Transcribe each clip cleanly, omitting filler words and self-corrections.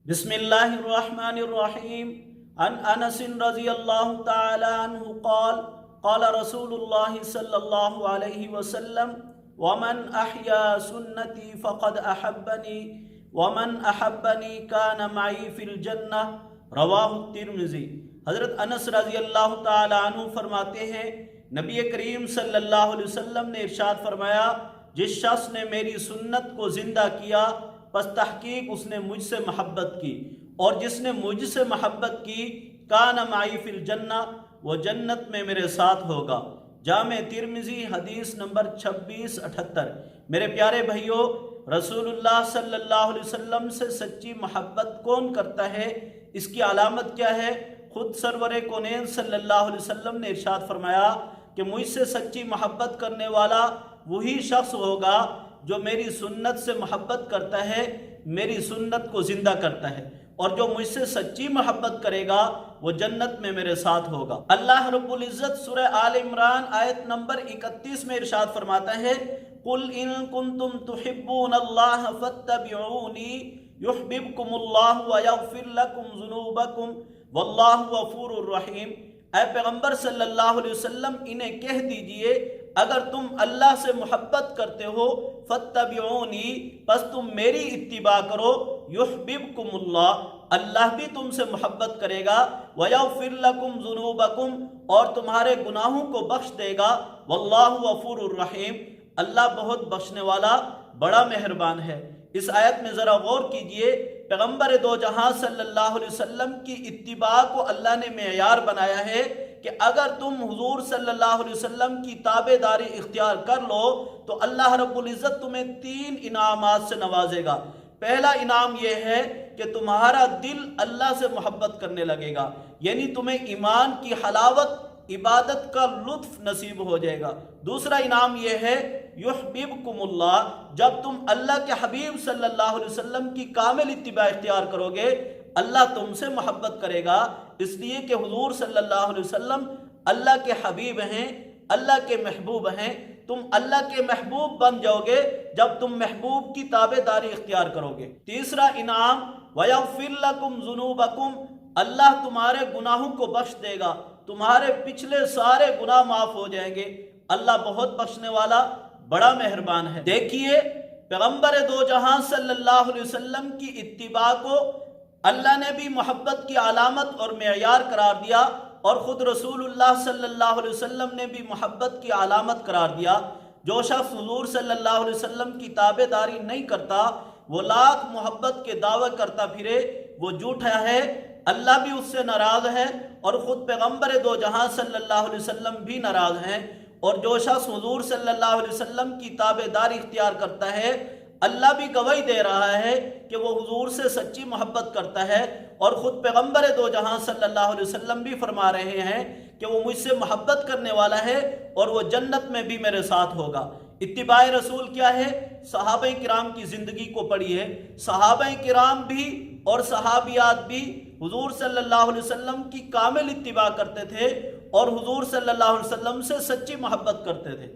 بسم اللہ الرحمن الرحیم عن انس رضی اللہ تعالی عنہ قال قال رسول اللہ صلی اللہ علیہ وسلم ومن احیا سنتی فقد احبنی ومن احبنی کان معی فی الجنہ رواہ الترمذی۔ حضرت انس رضی اللہ تعالی عنہ فرماتے ہیں نبی کریم صلی اللہ علیہ وسلم نے ارشاد فرمایا، جس شخص نے میری سنت کو زندہ کیا پس تحقیق اس نے مجھ سے محبت کی، اور جس نے مجھ سے محبت کی کان معی فی الجنہ، وہ جنت میں میرے ساتھ ہوگا۔ جامع ترمذی حدیث نمبر 2678۔ میرے پیارے بھائیو، رسول اللہ صلی اللہ علیہ وسلم سے سچی محبت کون کرتا ہے، اس کی علامت کیا ہے؟ خود سرور کونین صلی اللہ علیہ وسلم نے ارشاد فرمایا کہ مجھ سے سچی محبت کرنے والا وہی شخص ہوگا جو میری سنت سے محبت کرتا ہے، میری سنت کو زندہ کرتا ہے، اور جو مجھ سے سچی محبت کرے گا وہ جنت میں میرے ساتھ ہوگا۔ اللہ رب العزت سورہ آل عمران آیت نمبر 31 میں ارشاد فرماتا ہے، قُلْ إِن كُنتُمْ تُحِبُّونَ اللَّهَ فَاتَّبِعُونِي يُحْبِبْكُمُ اللَّهُ وَيَغْفِرْ لَكُمْ ذُنُوبَكُمْ وَاللَّهُ غَفُورٌ رَحِيمٌ۔ اے پیغمبر صلی اللہ علیہ وسلم انہیں کہہ دیجئے، اگر تم اللہ سے محبت کرتے ہو فاتبعونی، پس تم میری اتباع کرو، یحببکم اللہ، اللہ بھی تم سے محبت کرے گا، ویغفر لکم ذنوبکم، اور تمہارے گناہوں کو بخش دے گا، واللہ غفور الرحیم، اللہ بہت بخشنے والا بڑا مہربان ہے۔ اس آیت میں ذرا غور کیجئے، پیغمبر دو جہاں صلی اللہ علیہ وسلم کی اتباع کو اللہ نے معیار بنایا ہے کہ اگر تم حضور صلی اللہ علیہ وسلم کی تابع داری اختیار کر لو تو اللہ رب العزت تمہیں 3 انعامات سے نوازے گا۔ پہلا انعام یہ ہے کہ تمہارا دل اللہ سے محبت کرنے لگے گا، یعنی تمہیں ایمان کی حلاوت، عبادت کا لطف نصیب ہو جائے گا۔ دوسرا انعام یہ ہے یحببکم اللہ، جب تم اللہ کے حبیب صلی اللہ علیہ وسلم کی کامل اتباع اختیار کرو گے اللہ تم سے محبت کرے گا، اس لیے کہ حضور صلی اللہ علیہ وسلم اللہ کے حبیب ہیں، اللہ کے محبوب ہیں۔ تم اللہ کے محبوب بن جاؤ گے جب تم محبوب کی تابع داری اختیار کرو گے۔ تیسرا انعام وَيَغْفِرْ لَكُمْ ذُنُوبَكُمْ، اللہ تمہارے گناہوں کو بخش دے گا، تمہارے پچھلے سارے گناہ معاف ہو جائیں گے، اللہ بہت بخشنے والا بڑا مہربان ہے۔ دیکھیے، پیغمبر دو جہاں صلی اللہ علیہ وسلم کی اتباع کو اللہ نے بھی محبت کی علامت اور معیار قرار دیا، اور خود رسول اللہ صلی اللہ علیہ وسلم نے بھی محبت کی علامت قرار دیا۔ جو شخص حضور صلی اللہ علیہ وسلم کی تابع داری نہیں کرتا، وہ لاکھ محبت کے دعوے کرتا پھرے، وہ جھوٹا ہے، اللہ بھی اس سے ناراض ہے، اور خود پیغمبر دو جہاں صلی اللہ علیہ وسلم بھی ناراض ہیں۔ اور جو شخص حضور صلی اللہ علیہ وسلم کی تابع داری اختیار کرتا ہے، اللہ بھی گواہی دے رہا ہے کہ وہ حضور سے سچی محبت کرتا ہے، اور خود پیغمبر دو جہاں صلی اللہ علیہ وسلم بھی فرما رہے ہیں کہ وہ مجھ سے محبت کرنے والا ہے اور وہ جنت میں بھی میرے ساتھ ہوگا۔ اتباع رسول کیا ہے؟ صحابہ کرام کی زندگی کو پڑھیے، صحابہ کرام بھی اور صحابیات بھی حضور صلی اللہ علیہ وسلم کی کامل اتباع کرتے تھے اور حضور صلی اللہ علیہ وسلم سے سچی محبت کرتے تھے۔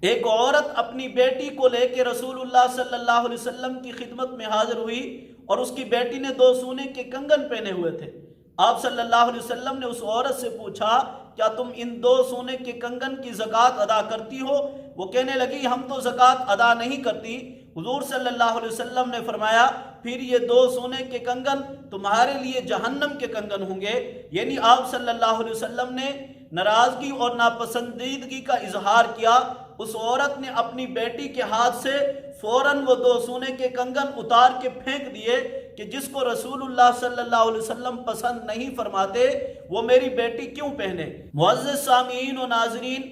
ایک عورت اپنی بیٹی کو لے کے رسول اللہ صلی اللہ علیہ وسلم کی خدمت میں حاضر ہوئی، اور اس کی بیٹی نے 2 سونے کے کنگن پہنے ہوئے تھے۔ آپ صلی اللہ علیہ وسلم نے اس عورت سے پوچھا، کیا تم ان 2 سونے کے کنگن کی زکوٰۃ ادا کرتی ہو؟ وہ کہنے لگی، ہم تو زکوٰۃ ادا نہیں کرتی۔ حضور صلی اللہ علیہ وسلم نے فرمایا، پھر یہ 2 سونے کے کنگن تمہارے لیے جہنم کے کنگن ہوں گے۔ یعنی آپ صلی اللہ علیہ وسلم نے ناراضگی اور ناپسندیدگی کا اظہار کیا۔ اس عورت نے اپنی بیٹی کے ہاتھ سے فوراً وہ 2 سونے کے کنگن اتار کے پھینک دیے کہ جس کو رسول اللہ صلی اللہ علیہ وسلم پسند نہیں فرماتے وہ میری بیٹی کیوں پہنے۔ معزز سامعین و ناظرین،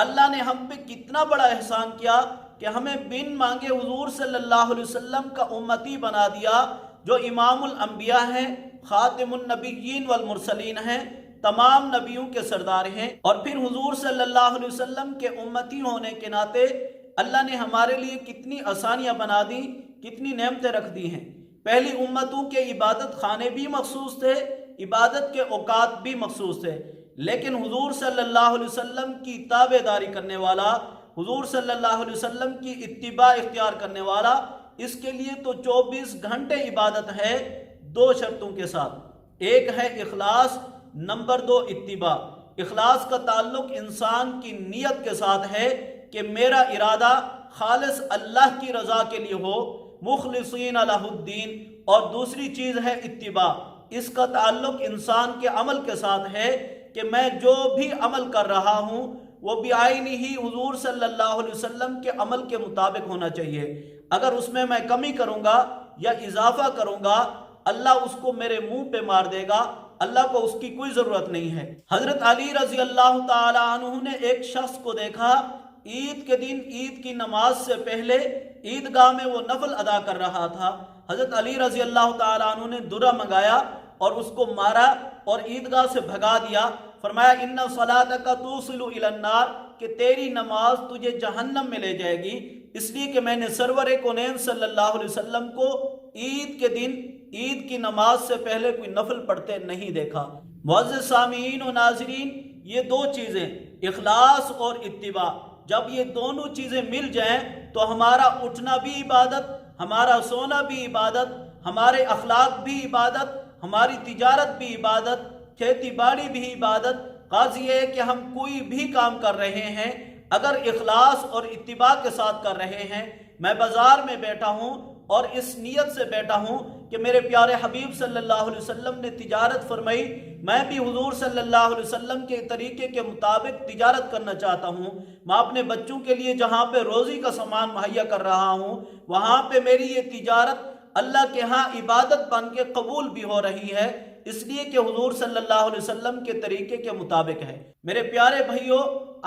اللہ نے ہم پہ کتنا بڑا احسان کیا کہ ہمیں بن مانگے حضور صلی اللہ علیہ وسلم کا امتی بنا دیا، جو امام الانبیاء ہیں، خاتم النبیین والمرسلین ہیں، تمام نبیوں کے سردار ہیں، اور پھر حضور صلی اللہ علیہ وسلم کے امتی ہونے کے ناطے اللہ نے ہمارے لیے کتنی آسانیاں بنا دی، کتنی نعمتیں رکھ دی ہیں۔ پہلی امتوں کے عبادت خانے بھی مخصوص تھے، عبادت کے اوقات بھی مخصوص تھے، لیکن حضور صلی اللہ علیہ وسلم کی تابع داری کرنے والا، حضور صلی اللہ علیہ وسلم کی اتباع اختیار کرنے والا، اس کے لیے تو 24 گھنٹے عبادت ہے۔ دو شرطوں کے ساتھ، ایک ہے اخلاص، نمبر دو اتباع۔ اخلاص کا تعلق انسان کی نیت کے ساتھ ہے کہ میرا ارادہ خالص اللہ کی رضا کے لیے ہو، مخلصین لہ الدین، اور دوسری چیز ہے اتباع، اس کا تعلق انسان کے عمل کے ساتھ ہے کہ میں جو بھی عمل کر رہا ہوں وہ بعینہ ہی حضور صلی اللہ علیہ وسلم کے عمل کے مطابق ہونا چاہیے۔ اگر اس میں میں کمی کروں گا یا اضافہ کروں گا، اللہ اس کو میرے منہ پہ مار دے گا، اللہ کو اس کی کوئی ضرورت نہیں ہے۔ حضرت علی رضی اللہ تعالی عنہ نے ایک شخص کو دیکھا، عید کے دن عید کی نماز سے پہلے عیدگاہ میں وہ نفل ادا کر رہا تھا۔ حضرت علی رضی اللہ تعالی عنہ نے درہ منگایا اور اس کو مارا اور عیدگاہ سے بھگا دیا۔ فرمایا ان صلاتک توصل الی النار، کہ تیری نماز تجھے جہنم میں لے جائے گی، اس لیے کہ میں نے سرور کونین صلی اللہ علیہ وسلم کو عید کے دن عید کی نماز سے پہلے کوئی نفل پڑھتے نہیں دیکھا۔ معزز سامعین و ناظرین، یہ دو چیزیں اخلاص اور اتباع، جب یہ دونوں چیزیں مل جائیں تو ہمارا اٹھنا بھی عبادت، ہمارا سونا بھی عبادت، ہمارے اخلاق بھی عبادت، ہماری تجارت بھی عبادت، کھیتی باڑی بھی عبادت۔ قاضی یہ ہے کہ ہم کوئی بھی کام کر رہے ہیں اگر اخلاص اور اتباع کے ساتھ کر رہے ہیں، میں بازار میں بیٹھا ہوں اور اس نیت سے بیٹھا ہوں کہ میرے پیارے حبیب صلی اللہ علیہ وسلم نے تجارت فرمائی، میں بھی حضور صلی اللہ علیہ وسلم کے طریقے کے مطابق تجارت کرنا چاہتا ہوں، میں اپنے بچوں کے لیے جہاں پہ روزی کا سامان مہیا کر رہا ہوں وہاں پہ میری یہ تجارت اللہ کے ہاں عبادت بن کے قبول بھی ہو رہی ہے، اس لیے کہ حضور صلی اللہ علیہ وسلم کے طریقے کے مطابق ہے۔ میرے پیارے بھائیوں،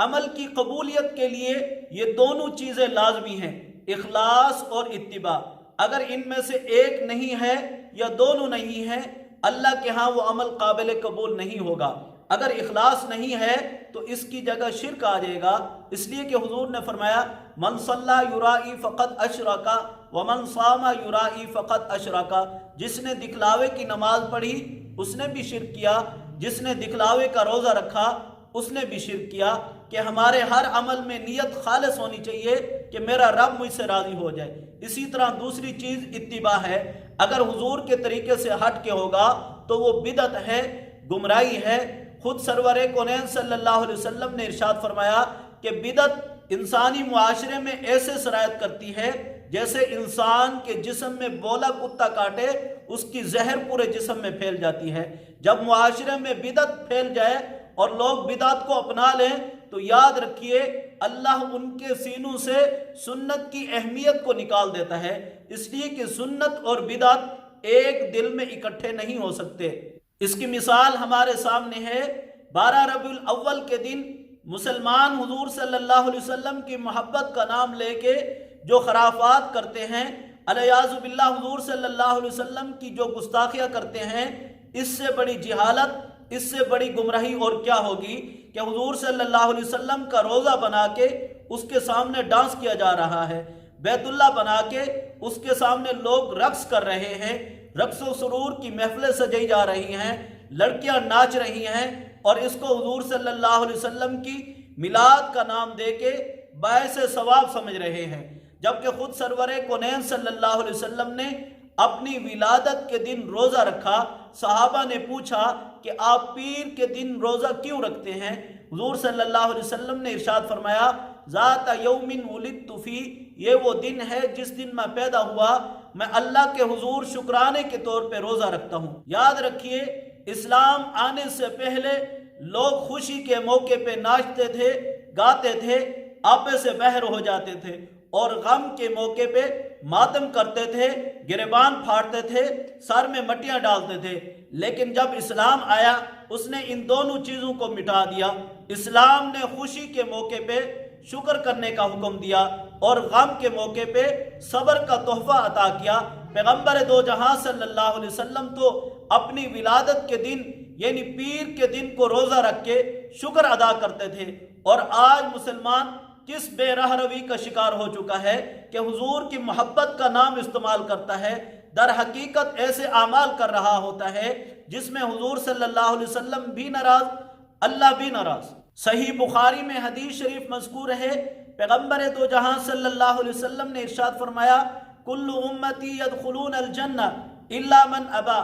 عمل کی قبولیت کے لیے یہ دونوں چیزیں لازمی ہیں، اخلاص اور اتباع۔ اگر ان میں سے ایک نہیں ہے یا دونوں نہیں ہیں، اللہ کے ہاں وہ عمل قابل قبول نہیں ہوگا۔ اگر اخلاص نہیں ہے تو اس کی جگہ شرک آ جائے گا، اس لیے کہ حضور نے فرمایا من صلی یرائی فقط اشرکا ومن صام یرائی فقط اشرکا، جس نے دکھلاوے کی نماز پڑھی اس نے بھی شرک کیا، جس نے دکھلاوے کا روزہ رکھا اس نے بھی شرک کیا۔ کہ ہمارے ہر عمل میں نیت خالص ہونی چاہیے کہ میرا رب مجھ سے راضی ہو جائے۔ اسی طرح دوسری چیز اتباع ہے، اگر حضور کے طریقے سے ہٹ کے ہوگا تو وہ بدعت ہے، گمراہی ہے۔ خود سرور کونین صلی اللہ علیہ وسلم نے ارشاد فرمایا کہ بدعت انسانی معاشرے میں ایسے سرایت کرتی ہے جیسے انسان کے جسم میں بولا کتا کاٹے اس کی زہر پورے جسم میں پھیل جاتی ہے۔ جب معاشرے میں بدعت پھیل جائے اور لوگ بدعت کو اپنا لیں تو یاد رکھیے اللہ ان کے سینوں سے سنت کی اہمیت کو نکال دیتا ہے، اس لیے کہ سنت اور بدعت ایک دل میں اکٹھے نہیں ہو سکتے۔ اس کی مثال ہمارے سامنے ہے، 12 ربیع الاول کے دن مسلمان حضور صلی اللہ علیہ وسلم کی محبت کا نام لے کے جو خرافات کرتے ہیں، الیاذ باللہ حضور صلی اللہ علیہ وسلم کی جو گستاخیاں کرتے ہیں، اس سے بڑی جہالت، اس سے بڑی گمراہی اور کیا ہوگی کہ حضور صلی اللہ علیہ وسلم کا روزہ بنا کے اس کے سامنے ڈانس کیا جا رہا ہے، بیت اللہ بنا کے اس کے سامنے لوگ رقص کر رہے ہیں، رقص و سرور کی محفلیں سجائی جا رہی ہیں، لڑکیاں ناچ رہی ہیں، اور اس کو حضور صلی اللہ علیہ وسلم کی میلاد کا نام دے کے باعث ثواب سمجھ رہے ہیں، جبکہ خود سرور کونین صلی اللہ علیہ وسلم نے اپنی ولادت کے دن روزہ رکھا۔ صحابہ نے پوچھا کہ آپ پیر کے دن روزہ کیوں رکھتے ہیں؟ حضور صلی اللہ علیہ وسلم نے ارشاد فرمایا ذات یوم ولدت فی، یہ وہ دن ہے جس دن میں پیدا ہوا، میں اللہ کے حضور شکرانے کے طور پہ روزہ رکھتا ہوں۔ یاد رکھیے اسلام آنے سے پہلے لوگ خوشی کے موقع پہ ناچتے تھے، گاتے تھے، آپے سے بہر ہو جاتے تھے، اور غم کے موقع پہ ماتم کرتے تھے، گریبان پھاڑتے تھے، سر میں مٹیاں ڈالتے تھے۔ لیکن جب اسلام آیا اس نے ان دونوں چیزوں کو مٹا دیا۔ اسلام نے خوشی کے موقع پہ شکر کرنے کا حکم دیا اور غم کے موقع پہ صبر کا تحفہ عطا کیا۔ پیغمبر دو جہاں صلی اللہ علیہ وسلم تو اپنی ولادت کے دن یعنی پیر کے دن کو روزہ رکھ کے شکر ادا کرتے تھے، اور آج مسلمان کس بے راہ روی کا شکار ہو چکا ہے کہ حضور کی محبت کا نام استعمال کرتا ہے، در حقیقت ایسے اعمال کر رہا ہوتا ہے جس میں حضور صلی اللہ علیہ وسلم بھی ناراض، اللہ بھی ناراض۔ صحیح بخاری میں حدیث شریف مذکور ہے، پیغمبر دو جہاں صلی اللہ علیہ وسلم نے ارشاد فرمایا کل امتی یدخلون الجنہ، إلا من أبى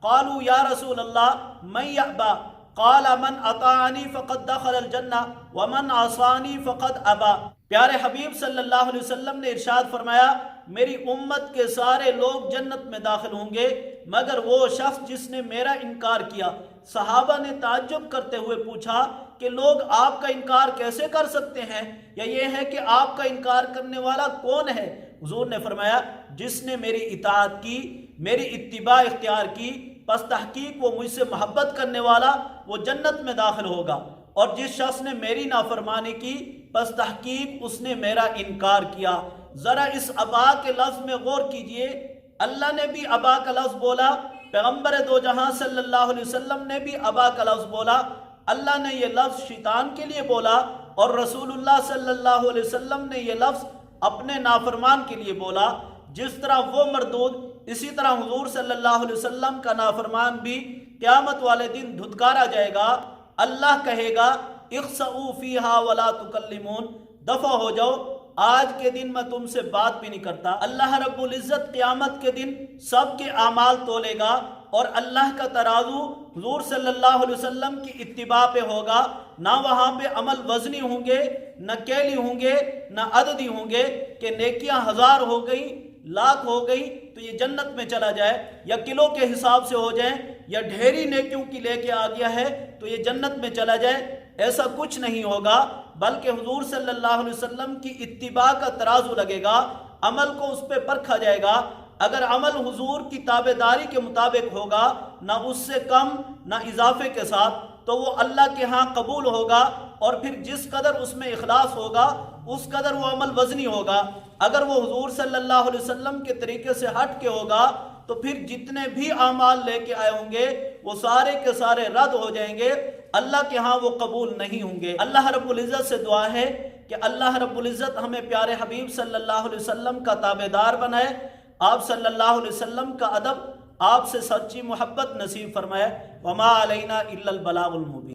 قالوا يا رسول الله من يأبى قال من اطاعنی فقد دخل الجنہ ومن عصانی فقد ابا۔ پیارے حبیب صلی اللہ علیہ وسلم نے ارشاد فرمایا میری امت کے سارے لوگ جنت میں داخل ہوں گے مگر وہ شخص جس نے میرا انکار کیا۔ صحابہ نے تعجب کرتے ہوئے پوچھا کہ لوگ آپ کا انکار کیسے کر سکتے ہیں، یا یہ ہے کہ آپ کا انکار کرنے والا کون ہے؟ حضور نے فرمایا جس نے میری اطاعت کی، میری اتباع اختیار کی، پس تحقیق وہ مجھ سے محبت کرنے والا وہ جنت میں داخل ہوگا، اور جس شخص نے میری نافرمانی کی پس تحقیق اس نے میرا انکار کیا۔ ذرا اس ابا کے لفظ میں غور کیجئے، اللہ نے بھی ابا کا لفظ بولا، پیغمبر دو جہاں صلی اللہ علیہ وسلم نے بھی ابا کا لفظ بولا۔ اللہ نے یہ لفظ شیطان کے لیے بولا اور رسول اللہ صلی اللہ علیہ وسلم نے یہ لفظ اپنے نافرمان کے لیے بولا۔ جس طرح وہ مردود، اسی طرح حضور صلی اللہ علیہ وسلم کا نافرمان بھی قیامت والے دن دھتکارا جائے گا۔ اللہ کہے گا اخسؤوا فیہا ولا تکلمون، دفع ہو جاؤ، آج کے دن میں تم سے بات بھی نہیں کرتا۔ اللہ رب العزت قیامت کے دن سب کے اعمال تولے گا اور اللہ کا ترازو حضور صلی اللہ علیہ وسلم کی اتباع پہ ہوگا، نہ وہاں پہ عمل وزنی ہوں گے، نہ کیلی ہوں گے، نہ عددی ہوں گے کہ نیکیاں 1000 ہو گئی، لاکھ ہو گئی تو یہ جنت میں چلا جائے، یا کلو کے حساب سے ہو جائیں، یا ڈھیری نیکیوں کی لے کے آ گیا ہے تو یہ جنت میں چلا جائے۔ ایسا کچھ نہیں ہوگا، بلکہ حضور صلی اللہ علیہ وسلم کی اتباع کا ترازو لگے گا، عمل کو اس پہ پرکھا جائے گا۔ اگر عمل حضور کی تابعداری کے مطابق ہوگا، نہ اس سے کم نہ اضافے کے ساتھ، تو وہ اللہ کے ہاں قبول ہوگا، اور پھر جس قدر اس میں اخلاص ہوگا اس قدر وہ عمل وزنی ہوگا۔ اگر وہ حضور صلی اللہ علیہ وسلم کے طریقے سے ہٹ کے ہوگا تو پھر جتنے بھی اعمال لے کے آئے ہوں گے وہ سارے کے سارے رد ہو جائیں گے، اللہ کے ہاں وہ قبول نہیں ہوں گے۔ اللہ رب العزت سے دعا ہے کہ اللہ رب العزت ہمیں پیارے حبیب صلی اللہ علیہ وسلم کا تابعدار بنائے، آپ صلی اللہ علیہ وسلم کا ادب، آپ سے سچی محبت نصیب فرمائے۔ وما علینا الا البلاغ المبین۔